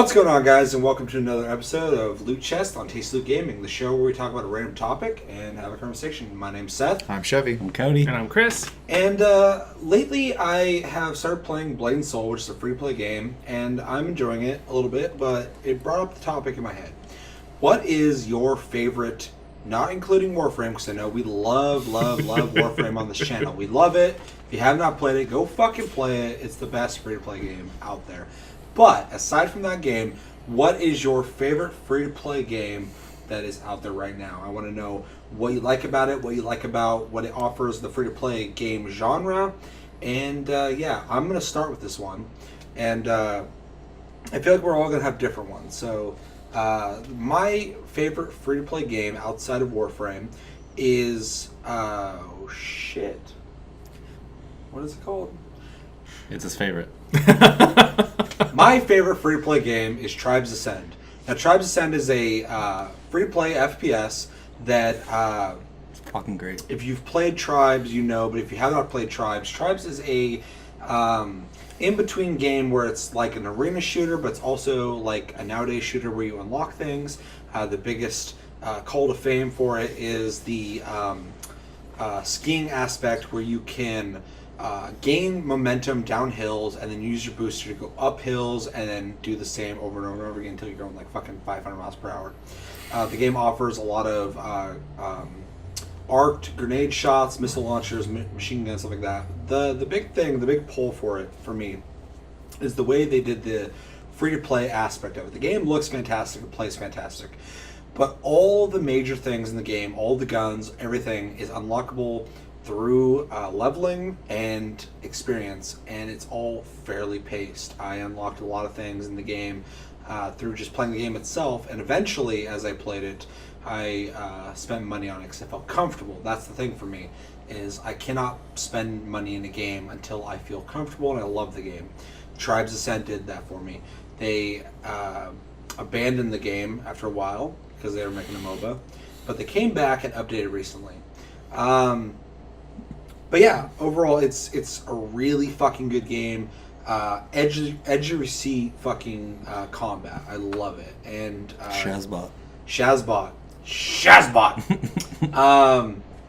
What's going on, guys, and welcome to another episode of Loot Chest on Taste Loot Gaming, the show where we talk about a random topic and have a conversation. My name's Seth. I'm Chevy. I'm Cody. And I'm Kris. And lately I have started playing Blade and Soul, which is a free-to-play game, and I'm enjoying it a little bit, but it brought up the topic in my head. What is your favorite, not including Warframe, because I know we love Warframe on this channel. We love it. If you have not played it, go fucking play it. It's the best free-to-play game out there. But, aside from that game, what is your favorite free-to-play game that is out there right now? I want to know what you like about it, what you like about what it offers, the free-to-play game genre. And, yeah, I'm going to start with this one. And I feel like we're all going to have different ones. So, my favorite free-to-play game outside of Warframe is... oh, shit. What is it called? It's his favorite. My favorite free-to-play game is Tribes Ascend. Now, Tribes Ascend is a free-to-play FPS that... It's fucking great. If you've played Tribes, you know, but if you have not played Tribes, Tribes is a in-between game where it's like an arena shooter, but it's also like a nowadays shooter where you unlock things. The biggest call to fame for it is the skiing aspect where you can... gain momentum down hills and then use your booster to go up hills and then do the same over and over and over again until you're going like fucking 500 miles per hour. The game offers a lot of arced grenade shots, missile launchers, machine guns, stuff like that. The big thing, the big pull for it for me is the way they did the free-to-play aspect of it. The game looks fantastic, it plays fantastic, but all the major things in the game, all the guns, everything is unlockable through leveling and experience, and it's all fairly paced. I unlocked a lot of things in the game through just playing the game itself, and eventually, as I played it, I spent money on it because I felt comfortable. That's the thing for me, is I cannot spend money in a game until I feel comfortable, and I love the game. Tribes Ascent did that for me. They abandoned the game after a while because they were making a MOBA, but they came back and updated recently. But yeah, overall, it's a really fucking good game. Edge of your seat fucking combat. I love it. And Shazbot.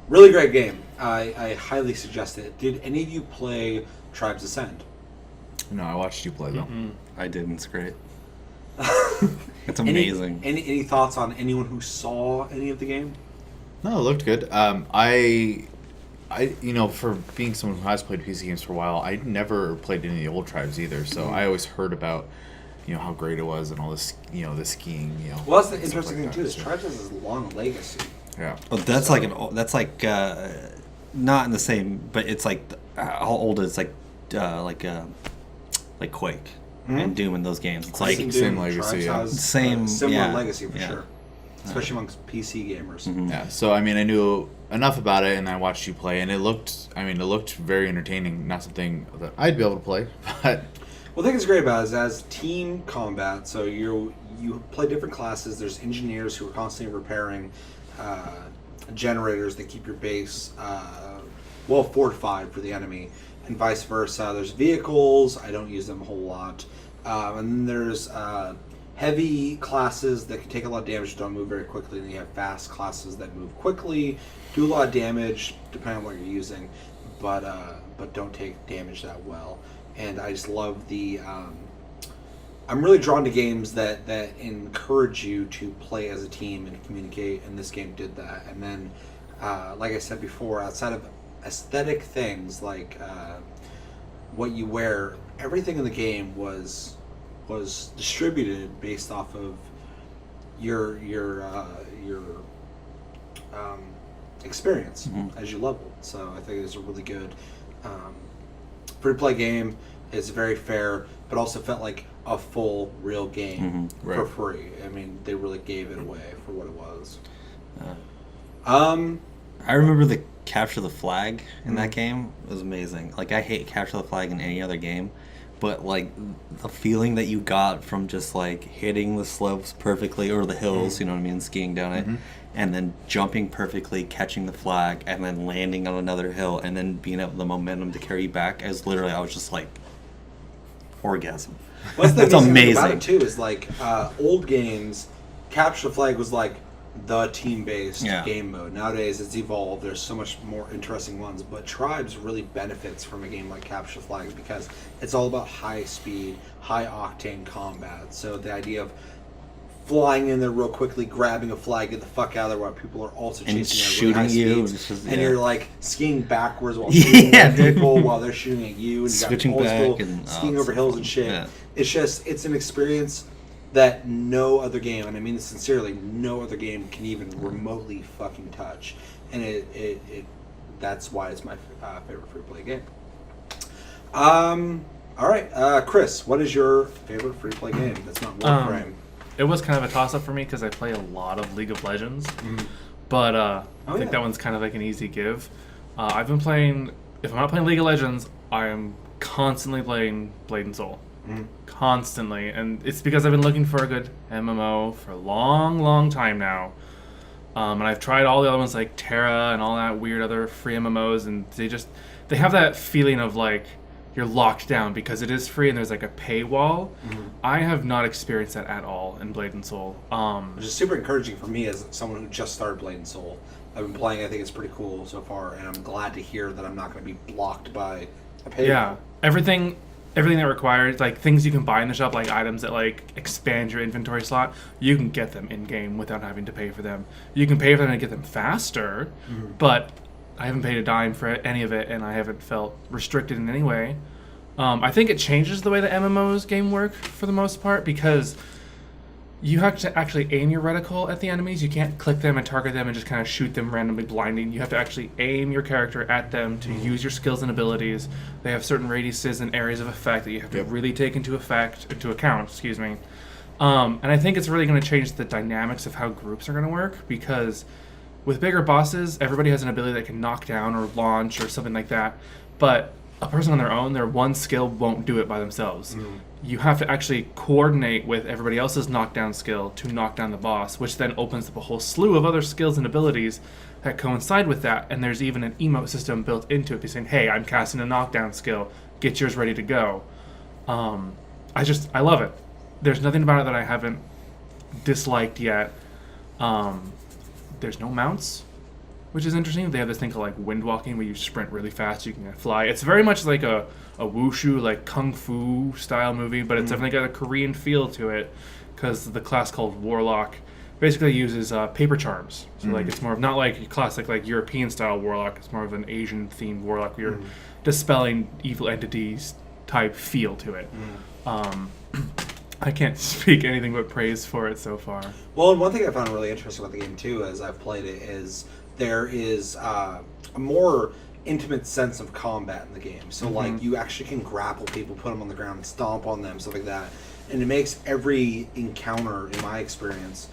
Really great game. I highly suggest it. Did any of you play Tribes Ascend? No, I watched you play though. Mm-hmm. I did, and it's great. It's amazing. Any thoughts on anyone who saw any of the game? No, it looked good. I for being someone who has played PC games for a while, I never played any of the old Tribes either. So I always heard about, how great it was and all this, the skiing. Well, that's the interesting thing too. Is Tribes has this long legacy. Yeah. Well, that's not in the same, but it's like how old is like Quake and Doom in those games. It's like same legacy. Yeah. Similar legacy for sure. Especially amongst PC gamers. Mm-hmm. Yeah, so I knew enough about it, and I watched you play, and it looked very entertaining. Not something that I'd be able to play, but well, the thing that's great about it is as team combat. So you play different classes. There's engineers who are constantly repairing generators that keep your base well fortified for the enemy, and vice versa. There's vehicles. I don't use them a whole lot, and then there's heavy classes that can take a lot of damage, don't move very quickly, and you have fast classes that move quickly, do a lot of damage depending on what you're using, but don't take damage that well. And I just love the I'm really drawn to games that encourage you to play as a team and communicate, and this game did that. And then like I said before, outside of aesthetic things like what you wear, everything in the game was distributed based off of your experience as you level. So I think it's a really good free-to-play game. It's very fair, but also felt like a full real game for free. I mean, they really gave it away for what it was. I remember the capture the flag in that game. It was amazing. Like, I hate capture the flag in any other game. But, like, the feeling that you got from just, like, hitting the slopes perfectly, or the hills, you know what I mean, skiing down it, and then jumping perfectly, catching the flag, and then landing on another hill, and then being able the momentum to carry you back, I was just like, orgasm. What's the It's amazing thing about amazing. it too is like old games, capture the flag was like the team-based game mode. Nowadays it's evolved. There's so much more interesting ones, but Tribes really benefits from a game like capture the flag because it's all about high speed, high octane combat. So the idea of flying in there real quickly, grabbing a flag, get the fuck out of there while people are also And chasing shooting at really you, high it's speeds. just- And yeah. you're like skiing backwards while shooting at dude. people while they're shooting at you, and you Switching got old back school and- skiing oh, over it's hills so and fun. shit. Yeah. It's an experience that no other game, and I mean this sincerely, no other game can even remotely fucking touch. And it that's why it's my favorite free play game. All right, Chris, what is your favorite free play game that's not Warframe? It was kind of a toss-up for me because I play a lot of League of Legends. But I think that one's kind of like an easy give. I've been playing... If I'm not playing League of Legends, I am constantly playing Blade and Soul. Constantly. And it's because I've been looking for a good MMO for a long, long time now. And I've tried all the other ones like Terra and all that weird other free MMOs, and they have that feeling of like you're locked down because it is free and there's like a paywall. I have not experienced that at all in Blade and Soul. Which is super encouraging for me as someone who just started Blade and Soul. I've been playing, I think it's pretty cool so far, and I'm glad to hear that I'm not going to be blocked by a paywall. Yeah, everything that requires, like things you can buy in the shop, like items that like expand your inventory slot, you can get them in game without having to pay for them. You can pay for them and get them faster, but I haven't paid a dime for any of it, and I haven't felt restricted in any way. I think it changes the way the MMOs game work for the most part, because you have to actually aim your reticle at the enemies. You can't click them and target them and just kind of shoot them randomly blinding. You have to actually aim your character at them to use your skills and abilities. They have certain radiuses and areas of effect that you have to really take into account. Excuse me. And I think it's really going to change the dynamics of how groups are going to work, because with bigger bosses, everybody has an ability that can knock down or launch or something like that. But a person on their own, their one skill won't do it by themselves. You have to actually coordinate with everybody else's knockdown skill to knock down the boss, which then opens up a whole slew of other skills and abilities that coincide with that. And there's even an emote system built into it, saying, "Hey, I'm casting a knockdown skill. Get yours ready to go." I love it. There's nothing about it that I haven't disliked yet. There's no mounts, which is interesting. They have this thing called like wind walking, where you sprint really fast, you can fly. It's very much like a wushu, like kung fu style movie, but it's definitely got a Korean feel to it, because the class called Warlock basically uses paper charms. So like it's more of not like classic like European style Warlock. It's more of an Asian themed Warlock where you're dispelling evil entities type feel to it. I can't speak anything but praise for it so far. Well, and one thing I found really interesting about the game too, as I've played it, is there is a more intimate sense of combat in the game. So like you actually can grapple people, put them on the ground, and stomp on them, stuff like that, and it makes every encounter, in my experience,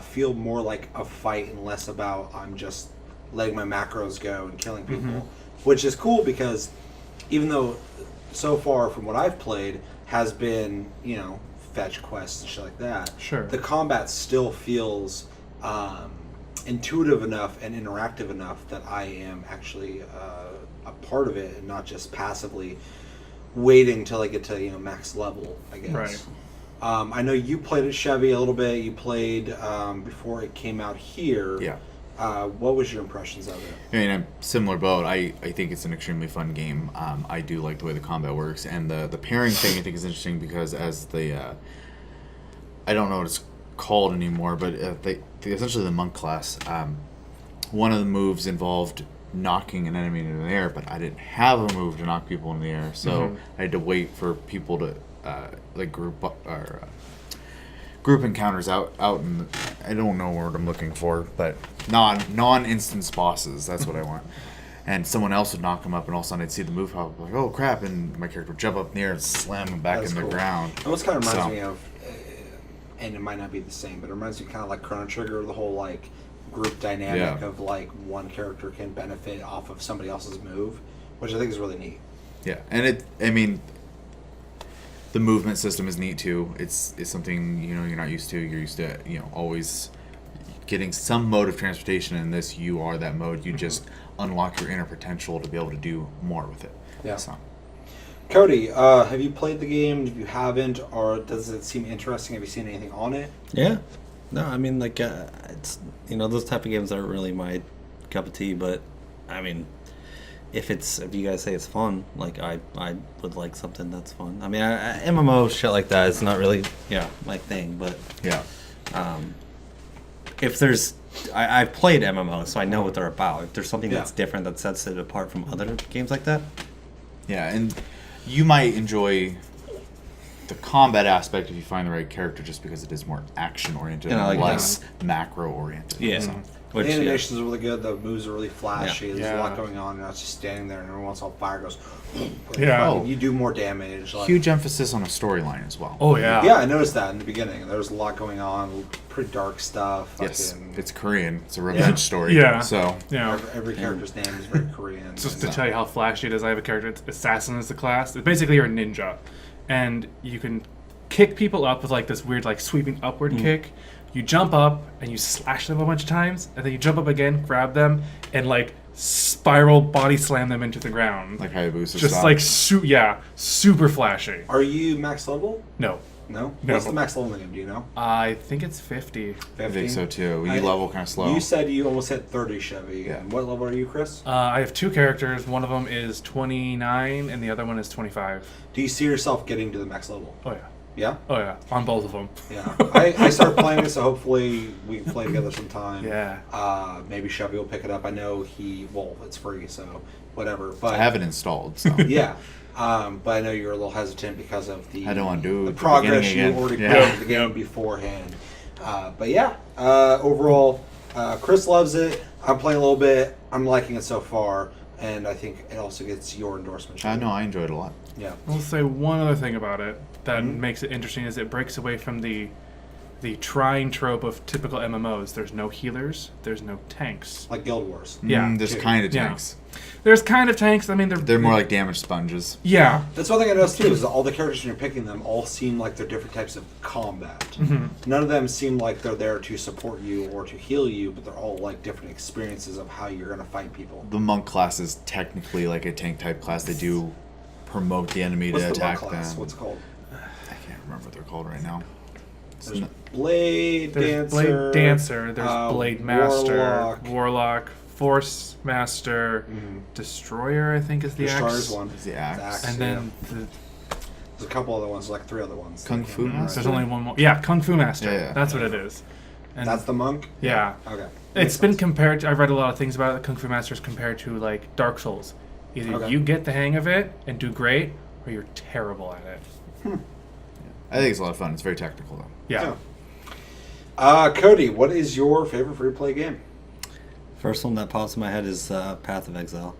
feel more like a fight and less about I'm just letting my macros go and killing people, which is cool, because even though so far from what I've played has been, you know, fetch quests and shit like that, Sure. the combat still feels intuitive enough and interactive enough that I am actually a part of it and not just passively waiting till I get to, you know, max level, I guess. Right. I know you played at Chevy a little bit. You played before it came out here. Yeah. What was your impressions of it? I mean, I'm similar boat. I think it's an extremely fun game. I do like the way the combat works, and the pairing thing I think is interesting, because as the I don't know what it's called anymore, but essentially the monk class, one of the moves involved knocking an enemy into the air, but I didn't have a move to knock people in the air, so I had to wait for people to like group encounters out in I don't know what I'm looking for, but non-instance bosses, that's what I want. And someone else would knock them up, and all of a sudden I'd see the move pop up, like, oh crap, and my character would jump up in the air and slam them back in the ground. It almost kind of reminds me of, and it might not be the same, but it reminds me kind of like Chrono Trigger, the whole like group dynamic of like one character can benefit off of somebody else's move, which I think is really neat. Yeah, and I mean, the movement system is neat too. It's something, you know, you're not used to. You're used to, you know, always getting some mode of transportation. In this, you are that mode. You just unlock your inner potential to be able to do more with it. Yeah. So. Cody, have you played the game? If you haven't, or does it seem interesting? Have you seen anything on it? Yeah. No, I mean, like, it's, those type of games aren't really my cup of tea, but, I mean, if you guys say it's fun, like, I would like something that's fun. I mean, MMO shit like that is not really, my thing, but, Yeah. if there's, I've played MMO, so I know what they're about. If there's something Yeah. that's different that sets it apart from other games like that, Yeah, and you might enjoy the combat aspect if you find the right character, just because it is more action oriented Yeah, and like less macro oriented. yeah. The Which, animations are really good. The moves are really flashy. Yeah. There's a Yeah. lot going on. You're not just standing there, and every once in a while fire goes. Yeah. Oh. You do more damage. Like, Huge emphasis on a storyline as well. Oh yeah. Yeah, I noticed that in the beginning. There was a lot going on. Pretty dark stuff. Yes, fucking- it's Korean. It's a revenge story. Yeah. So Yeah. Every character's name is very Korean. Just to and- tell you how flashy it is, I have a character. It's Assassin is the class. It's basically you're a ninja, and you can kick people up with like this weird like sweeping upward kick. You jump up and you slash them a bunch of times, and then you jump up again, grab them, and like spiral body slam them into the ground. like Hayabusa just style. like super flashy. Are you max level? No, No? No. What's the max level in the game? Do you know? I think it's 50. 50? I think so too. You I- level kind of slow. You said you almost hit 30, Chevy. Yeah. And what level are you, Chris? I have two characters. One of them is 29, and the other one is 25. Do you see yourself getting to the max level? Oh yeah. Yeah? Oh yeah. On both of them. Yeah. I started playing it, so hopefully we can play together sometime. Yeah. Maybe Chevy will pick it up. I know it's free, so whatever. But I have it installed. So yeah. But I know you're a little hesitant because of the I don't wanna do the the progress beginning you again. already Yeah. put in the game beforehand. But yeah, overall, Chris loves it. I'm playing a little bit. I'm liking it so far, and I think it also gets your endorsement. I know I enjoyed it a lot. Yeah. I'll say one other thing about it that Mhm. makes it interesting is it breaks away from the trying trope of typical MMOs. There's no healers. There's no tanks. Like Guild Wars. Yeah. There's Too. kind of Yeah. tanks. There's kind of tanks. I mean, They're more like damage sponges. yeah. That's one thing I noticed too, is that all the characters when you're picking them all seem like they're different types of combat. Mm-hmm. None of them seem like they're there to support you or to heal you, but they're all like different experiences of how you're going to fight people. The monk class is technically like a tank type class. They do promote the enemy What's to the monk attack class? them. What's it called? I can't remember what they're called right now. It's There's n- Blade There's Dancer. Blade Dancer. There's Blade Master. Warlock. Force Master. Destroyer, I think, is the Destroyer's axe. one. Is the axe. And then There's a couple other ones, like 3 other ones. Kung I can't Fu remember. Master? there's only one more. Yeah, Kung Fu Master. Yeah. That's what it is. And That's the monk? yeah. Okay. It's Makes been sense. compared to, I've read a lot of things about it. Kung Fu Master is compared to like Dark Souls. Either Okay. you get the hang of it and do great, or you're terrible at it. I think it's a lot of fun. It's very technical though. Yeah. Cody, what is your favorite free-to-play game? first one that pops in my head is Path of Exile.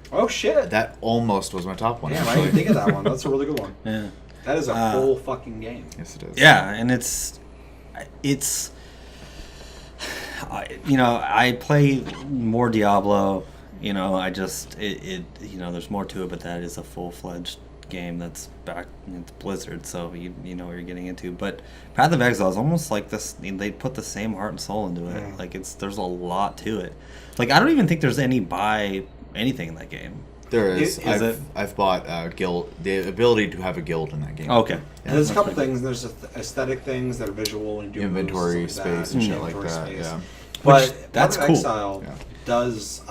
Oh, shit. That almost was my top one. Damn, I actually. didn't think of that one. That's a really good one. Yeah. That is a full fucking game. Yes, it is. Yeah, and I play more Diablo. There's more to it, but that is a full-fledged game that's back. It's Blizzard, so you know what you're getting into. But Path of Exile is almost like this. They put the same heart and soul into it. Like there's a lot to it. Like I don't even think there's any buy anything in that game. There is. Is I've bought guild. The ability to have a guild in that game. Okay. And there's a couple things. There's aesthetic things that are visual and you do Inventory moves, stuff like space that, and shit like inventory that. space. Yeah. But that's Path of cool. Exile Yeah. does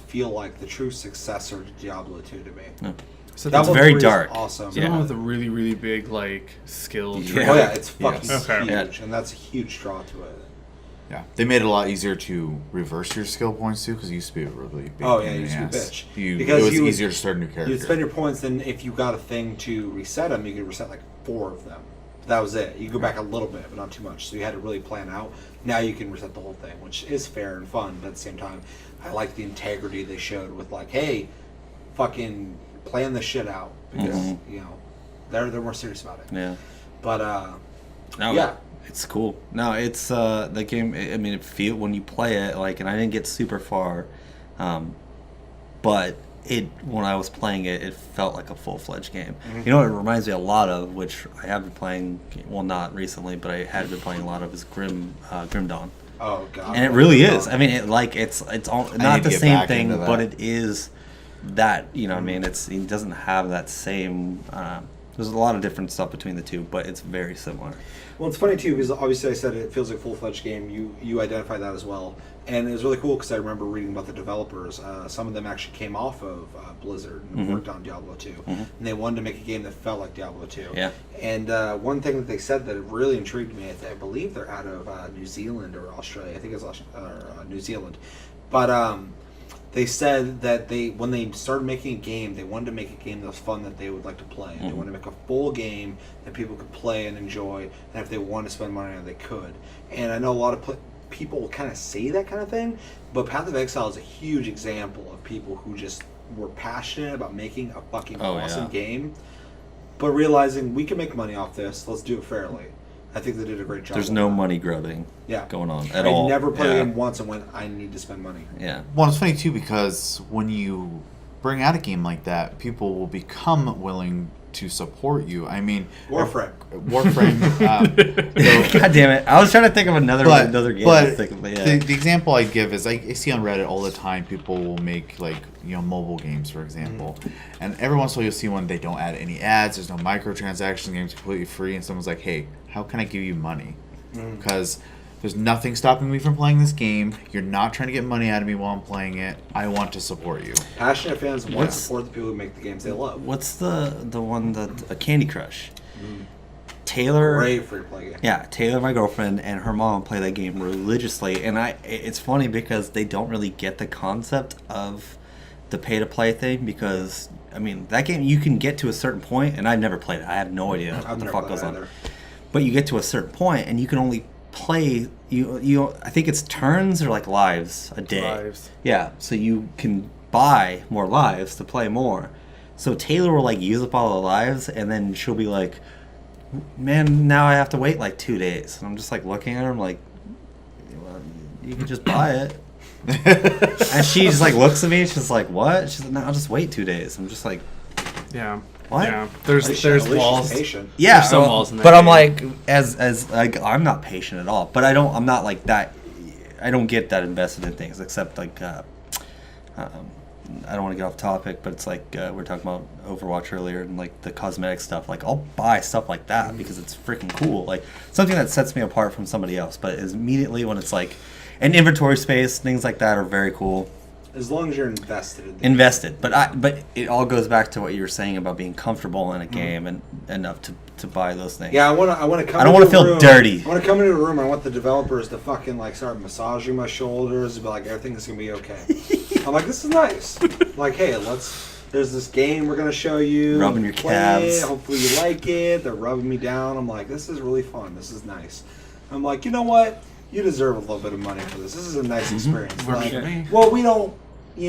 feel like the true successor to Diablo 2 to me. Yeah. So Diablo very 3 is dark. Awesome. the one with the really, really big like skill Yeah. tree. Oh yeah, it's fucking Yes. Okay. huge, and that's a huge draw to it. Yeah, they made it a lot easier to reverse your skill points too, because it used to be a really big. Oh, yeah, pain in it used the to be a ass. bitch. It Because was you would- easier to start a new character. You'd spend your points, then if you got a thing to reset them, you could reset like 4 of them. That was it. You go back a little bit, but not too much. So you had to really plan out. Now you can reset the whole thing, which is fair and fun, but at the same time, I like the integrity they showed with like, hey, fucking plan this shit out because you know they're more serious about it. Yeah. But No, yeah. it's cool. No, it's the game. I mean, it feel when you play it like, and I didn't get super far, but when I was playing it, it felt like a full-fledged game. You know what it reminds me a lot of, which I have been playing. Well, not recently, but I had been playing a lot of, is Grim Dawn. Oh god. And it really is. I mean, it's all, need not to the get same back thing, into that. but it is that, you know what I mean? It doesn't have that same. There's a lot of different stuff between the two, but it's very similar. Well, it's funny too because obviously I said it feels like a full-fledged game. You identify that as well, and it was really cool because I remember reading about the developers. Some of them actually came off of Blizzard and worked on Diablo 2, and they wanted to make a game that felt like Diablo 2. Yeah. And one thing that they said that really intrigued me, I believe they're out of New Zealand or Australia. I think it's New Zealand, but they said that when they started making a game, they wanted to make a game that was fun that they would like to play. They wanted to make a full game that people could play and enjoy, and if they wanted to spend money on it, they could. And I know a lot of people kind of say that kind of thing, but Path of Exile is a huge example of people who just were passionate about making a fucking awesome game, but realizing we can make money off this, let's do it fairly. I think they did a great job. There's no money grubbing going on at all. I never played a game once and went, I need to spend money. Yeah. Well, it's funny too because when you bring out a game like that, people will become willing to support you. I mean, Warframe. God damn it! I was trying to think of another game. But the example I give is I see on Reddit all the time people will make mobile games, for example, and every once in a while you'll see one they don't add any ads. There's no microtransactions. The game's completely free, and someone's like, "Hey, how can I give you money?" Because there's nothing stopping me from playing this game. You're not trying to get money out of me while I'm playing it. I want to support you. Passionate fans want to support the people who make the games they love. What's the one that Candy Crush? Taylor, great free-to-play game. Yeah, Taylor, my girlfriend, and her mom play that game religiously, and it's funny because they don't really get the concept of the pay-to-play thing because, I mean, that game you can get to a certain point, and I've never played it. I have no idea what the fuck goes on. But you get to a certain point, and you can only play I think it's turns or lives a day. Lives. Yeah, so you can buy more lives to play more. So Taylor will use up all the lives, and then she'll be like, "Man, now I have to wait 2 days." And I'm just looking at her, I'm like, well, "You can just buy it." And she just looks at me, and she's like, "What?" She's like, "No, I'll just wait 2 days." I'm just like, yeah. What? Yeah. There's walls. Yeah, there's some walls in that but I'm game. I'm not patient at all. But I'm not like that. I don't get that invested in things except I don't want to get off topic, but it's we were talking about Overwatch earlier and the cosmetic stuff. I'll buy stuff like that because it's freaking cool. Something that sets me apart from somebody else. But is immediately when it's an inventory space, things like that are very cool. As long as you're invested in the Invested, but it all goes back to what you were saying about being comfortable in a game and enough to buy those things. Yeah, I want to come. I don't want to feel dirty. I want to come into a room and I want the developers to fucking start massaging my shoulders and be like, everything's gonna be okay. I'm like, this is nice. I'm like, hey, there's this game we're gonna show you. Rubbing your calves. Hopefully you like it. They're rubbing me down. I'm like, this is really fun. This is nice. I'm like, you know what? You deserve a little bit of money for this. This is a nice experience. Well, we don't, we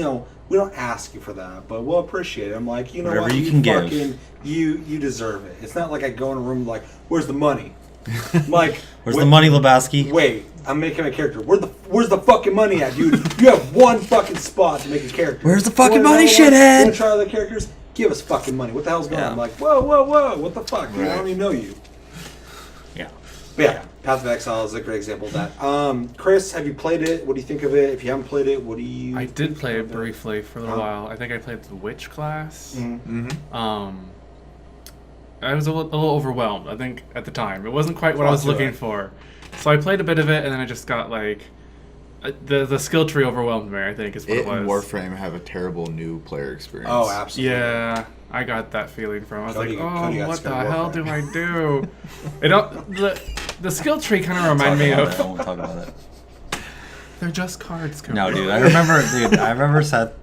don't ask you for that, but we'll appreciate it. I'm like, you know whatever what? you can give. You deserve it. It's not like I go in a room where's the money? I'm like, where's the money, Lebowski? Wait, I'm making a character. Where's the fucking money at, dude? You have one fucking spot to make a character. Where's the fucking money, shithead? You want to try other characters? Give us fucking money. What the hell's going on? I'm like, whoa, what the fuck? Dude, I don't even know you. Yeah. But yeah, Path of Exile is a great example of that. Chris, have you played it? What do you think of it? If you haven't played it, what do you? I did play it briefly for a little while. I think I played the witch class. I was a little overwhelmed, I think, at the time. It wasn't quite what I was looking for. So I played a bit of it, and then I just got the skill tree overwhelmed me, I think, is what it was. And Warframe have a terrible new player experience. Oh, absolutely. Yeah, I got that feeling from. I was Cody what the hell Warframe. do I do? The skill tree kind of reminded me of. I won't talk about it. They're just cards. Cody. No, dude. I remember Seth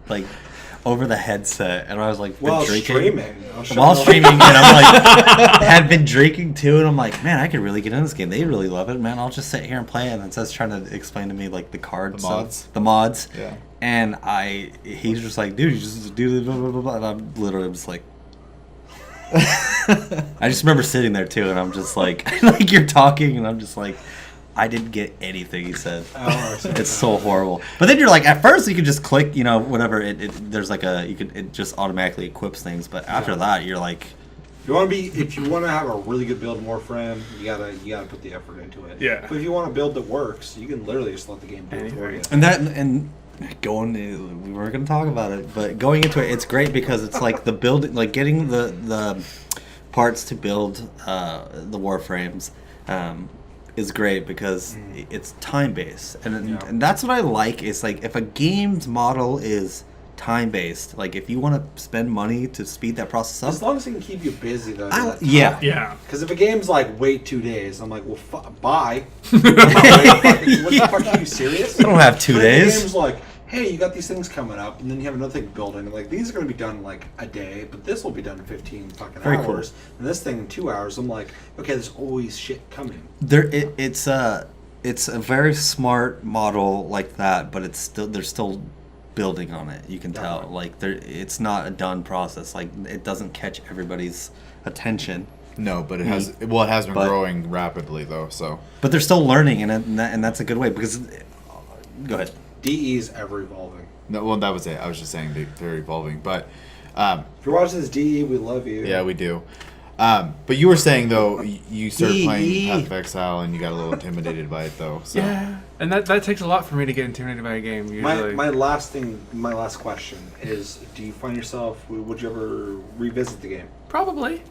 over the headset, and I was while drinking. Streaming. While streaming, and I'm had been drinking too, and I'm like, man, I could really get in this game. They really love it, man. I'll just sit here and play it. And then Seth's trying to explain to me the cards, the mods. Yeah. And he's just like, dude, you just do blah blah blah blah. And I'm literally just like. I just remember sitting there too, and I'm just like you're talking, and I'm just like, I didn't get anything he said. It's so horrible. But then you're at first you can just click, whatever. There's it just automatically equips things. But after that, you're like, if you want to have a really good build in Warframe, you gotta put the effort into it. Yeah. But if you want a build that works, you can literally just let the game do it for you. and we weren't going to talk about it, but going into it, it's great because it's like the building, like getting the parts to build the warframes is great because it's time based, and that's what I like. Is like if a game's model is time based, like if you want to spend money to speed that process up, as long as it can keep you busy though. Yeah. Because if a game's like wait 2 days, I'm like, well, bye. What the fuck? Are you serious? I don't have 2 days. The game's like, hey, you got these things coming up, and then you have another thing building. Like these are going to be done in like a day, but this will be done in 15 fucking Very hours, cool. and this thing in 2 hours. I'm like, okay, there's always shit coming. It's a very smart model like that, but they're still building on it. You can tell, like it's not a done process. Like it doesn't catch everybody's attention. No, but it has. Well, it has been growing rapidly though. So, but they're still learning, and that's a good way because. Go ahead. DE's ever evolving. no, well, that was it. I was just saying they're evolving, but If you're watching this, DE, we love you. yeah, we do. But you were saying though, you started playing DE. Path of Exile and you got a little intimidated by it though. So. Yeah, and that takes a lot for me to get intimidated by a game. Usually, My last question is: do you find yourself? Would you ever revisit the game? probably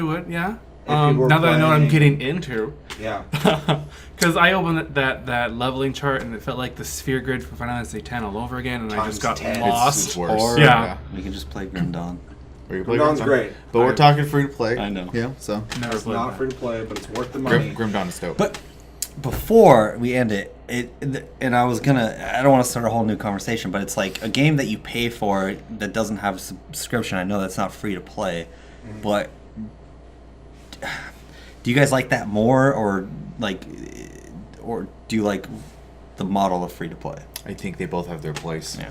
would. Yeah. If you were Now that I know what I'm playing- getting into. Yeah. Because I opened that leveling chart and it felt like the sphere grid from Final Fantasy X all over again, and I Times just got 10. lost. It's worse. Or Yeah. we can just play Grim Dawn. Or you play Grim Dawn's Grim Dawn. great. But we're talking free to play. I know. Yeah, so Never It's played not that. free to play, but it's worth the money. Grim Dawn is dope. But before we end it, and I don't want to start a whole new conversation, but it's like a game that you pay for that doesn't have a subscription. I know that's not free to play, but do you guys like that more, or do you like the model of free to play? I think they both have their place. Yeah.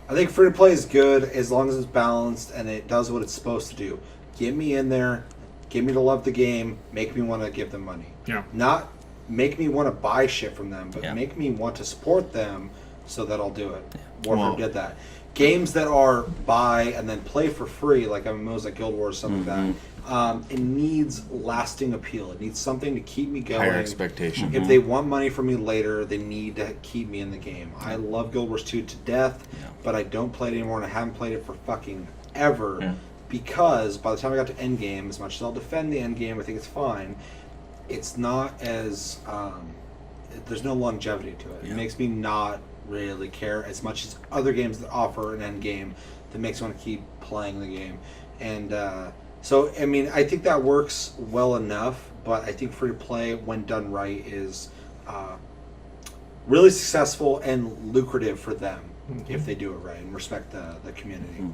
I think free to play is good as long as it's balanced and it does what it's supposed to do. Get me in there, get me to love the game, make me want to give them money. Yeah. Not make me want to buy shit from them, but Yeah. make me want to support them so that I'll do it. Warfare Well- did that. Games that are buy and then play for free, like MMOs like Guild Wars, something like that, it needs lasting appeal. It needs something to keep me going. Higher expectation. If they want money from me later, they need to keep me in the game. I love Guild Wars 2 to death, but I don't play it anymore, and I haven't played it for fucking ever because by the time I got to Endgame, as much as I'll defend the Endgame, I think it's fine, it's not as... there's no longevity to it. It makes me not really care as much as other games that offer an Endgame that makes me want to keep playing the game. And... so, I mean, I think that works well enough, but I think free to play, when done right, is really successful and lucrative for them if they do it right and respect the community.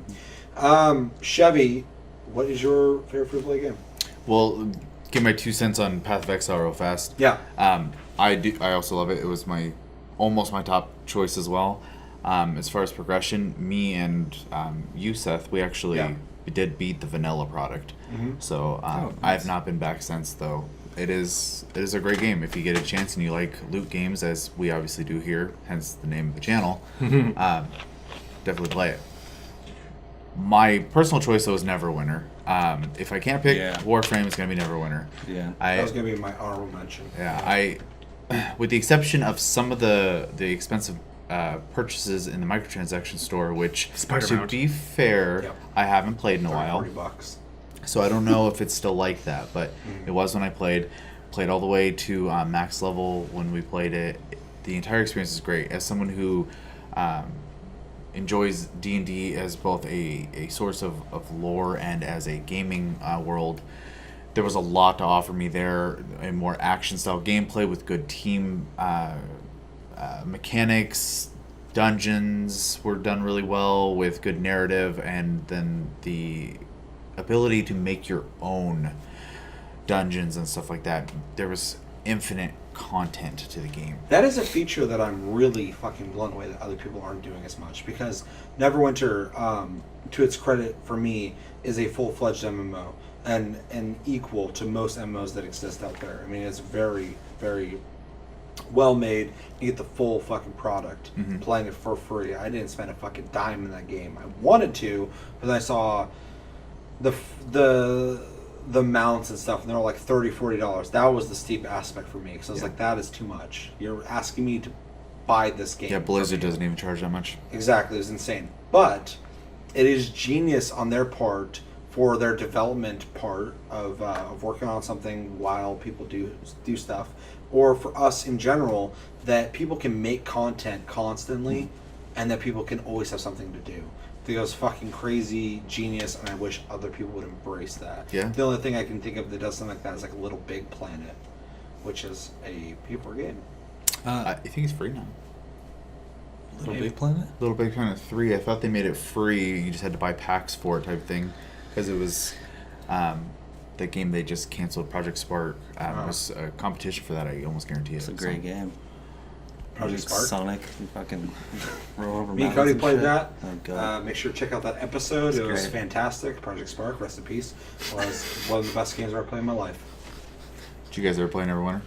Chevy, what is your favorite free to play game? Well, give my 2 cents on Path of Exile real fast. Yeah. I also love it. It was almost my top choice as well. As far as progression, me and you, Seth, we actually did beat the vanilla product. So I have not been back since, though. It is a great game if you get a chance and you like loot games, as we obviously do here, hence the name of the channel. Definitely play it. My personal choice though is Neverwinter. If I can't pick Warframe, it's gonna be Neverwinter. Yeah. That was going to be my honorable mention. Yeah, with the exception of some of the expensive purchases in the microtransaction store, which to be fair, I haven't played in a while. $40. So I don't know if it's still like that, but it was when I played all the way to max level when we played it. The entire experience is great. As someone who enjoys D&D as both a source of lore and as a gaming world, there was a lot to offer me there. A more action style gameplay with good team mechanics. Dungeons were done really well with good narrative, and then the ability to make your own dungeons and stuff like that. There was infinite content to the game. That is a feature that I'm really fucking blown away that other people aren't doing as much, because Neverwinter, to its credit for me, is a full-fledged MMO and equal to most MMOs that exist out there. I mean, it's very, very well made. You get the full fucking product, playing it for free. I didn't spend a fucking dime in that game. I wanted to, but then I saw the mounts and stuff, and they were like $30-$40. That was the steep aspect for me, because I was like, that is too much. You're asking me to buy this game. Yeah, Blizzard doesn't even charge that much. Exactly, it's insane. But it is genius on their part for their development part of working on something while people do stuff, or for us in general, that people can make content constantly, and that people can always have something to do. I think it was fucking crazy, genius, and I wish other people would embrace that. Yeah. The only thing I can think of that does something like that is like a Little Big Planet, which is a paper game. I think it's free now. Little Big Planet? Little Big Planet 3. I thought they made it free. You just had to buy packs for it type thing. Because it was the game they just canceled, Project Spark. It was a competition for that, I almost guarantee it. It's a great game. Project Spark. Sonic, you fucking roll over Me and mountains Cody and played shit. that. Oh, God. Make sure to check out that episode. It's It was great. fantastic. Project Spark, rest in peace. Was one of the best games I've ever played in my life. Did you guys ever play Neverwinter?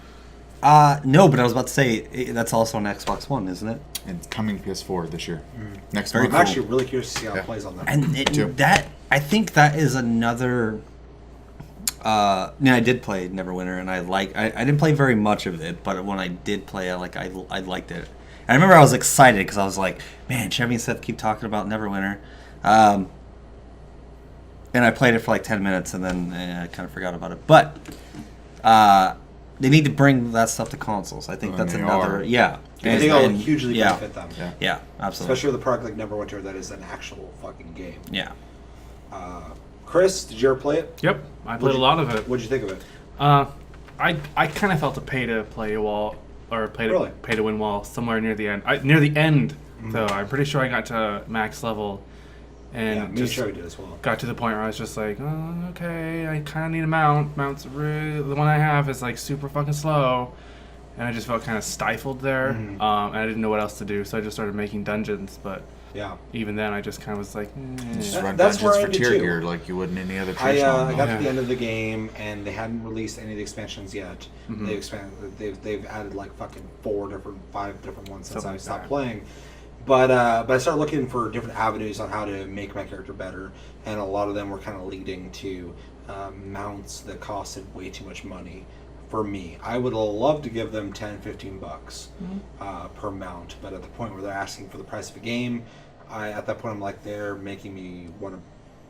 No, but I was about to say, that's also on Xbox One, isn't it? It's coming to PS4 this year. Next Very month. I'm actually really curious to see how Yeah. it plays on that. And too. that, I think that is another... I did play Neverwinter, and I didn't play very much of it, but when I did play, I liked it. And I remember I was excited because I was like, man, Chevy and Seth keep talking about Neverwinter. And I played it for like 10 minutes, and then I kind of forgot about it. But they need to bring that stuff to consoles. I think And that's they another... are. Yeah. I think it'll And- hugely yeah. benefit them. Yeah. Yeah, absolutely. Especially with a product like Neverwinter that is an actual fucking game. Yeah. Chris, did you ever play it? Yep, I played a lot of it. What'd you think of it? I kind of felt a pay to play wall or Really? pay to win wall somewhere near the end. Near the end, though, I'm pretty sure I got to max level, and Yeah, me and just Chevy did as well. got to the point where I was just like, oh, okay, I kind of need a mount. The one I have is like super fucking slow, and I just felt kind of stifled there, and I didn't know what else to do, so I just started making dungeons. But Yeah. even then, I just kind of was like, Just That- run that's where dungeons I for did tier too. gear like you would in any other I traditional got MMO. to the end of the game, and they hadn't released any of the expansions yet. They expanded. They've added like fucking 5 different ones since Something I like stopped that. playing. But I started looking for different avenues on how to make my character better, and a lot of them were kind of leading to mounts that costed way too much money for me. I would love to give them $10-15 per mount, but at the point where they're asking for the price of a game, at that point I'm like, they're making me want to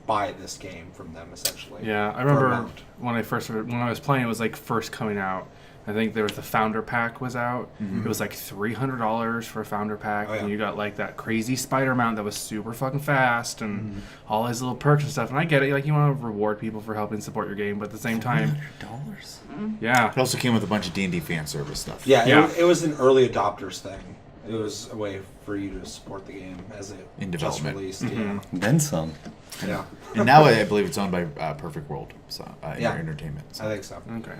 buy this game from them essentially. yeah, I for a remember mount. when I was playing, it was like first coming out. I think there was the founder pack was out. It was like $300 for a founder pack, Oh, yeah. and you got like that crazy spider mount that was super fucking fast and all his little perks and stuff. And I get it, like you want to reward people for helping support your game, but at the same time, $100? yeah, It also came with a bunch of D&D fan service stuff. Yeah, Yeah. It was an early adopters thing. It was a way for you to support the game as it In just development. released. Then some. Yeah, And now I believe it's owned by Perfect World, so Yeah. Entertainment. I So. think so. okay.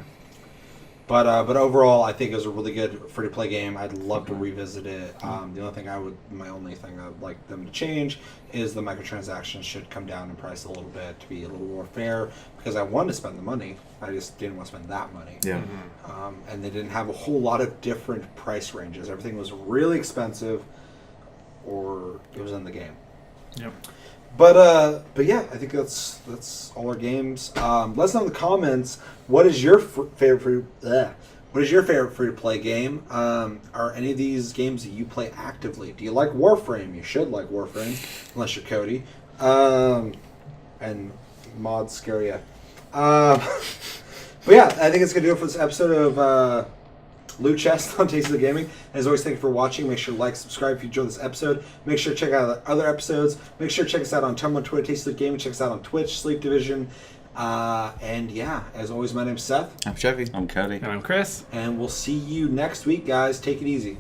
But overall, I think it was a really good free-to-play game. I'd love to revisit it. The only thing I'd like them to change is the microtransactions should come down in price a little bit to be a little more fair, because I wanted to spend the money. I just didn't want to spend that money. Yeah. And they didn't have a whole lot of different price ranges. Everything was really expensive, or it was in the game. Yep. But yeah, I think that's all our games. Let us know in the comments, what is your favorite free to play game? Are any of these games that you play actively? Do you like Warframe? You should like Warframe, unless you're Cody. And mods scare you. But yeah, I think it's gonna do it for this episode of Loot Chest on Taste of the Gaming. As always, thank you for watching. Make sure to like, subscribe if you enjoyed this episode. Make sure to check out the other episodes. Make sure to check us out on Tumblr, Twitter, Taste of the Gaming. Check us out on Twitch, Sleep Division. And yeah, as always, my name's Seth. I'm Chevy. I'm Cody. And I'm Chris. And we'll see you next week, guys. Take it easy.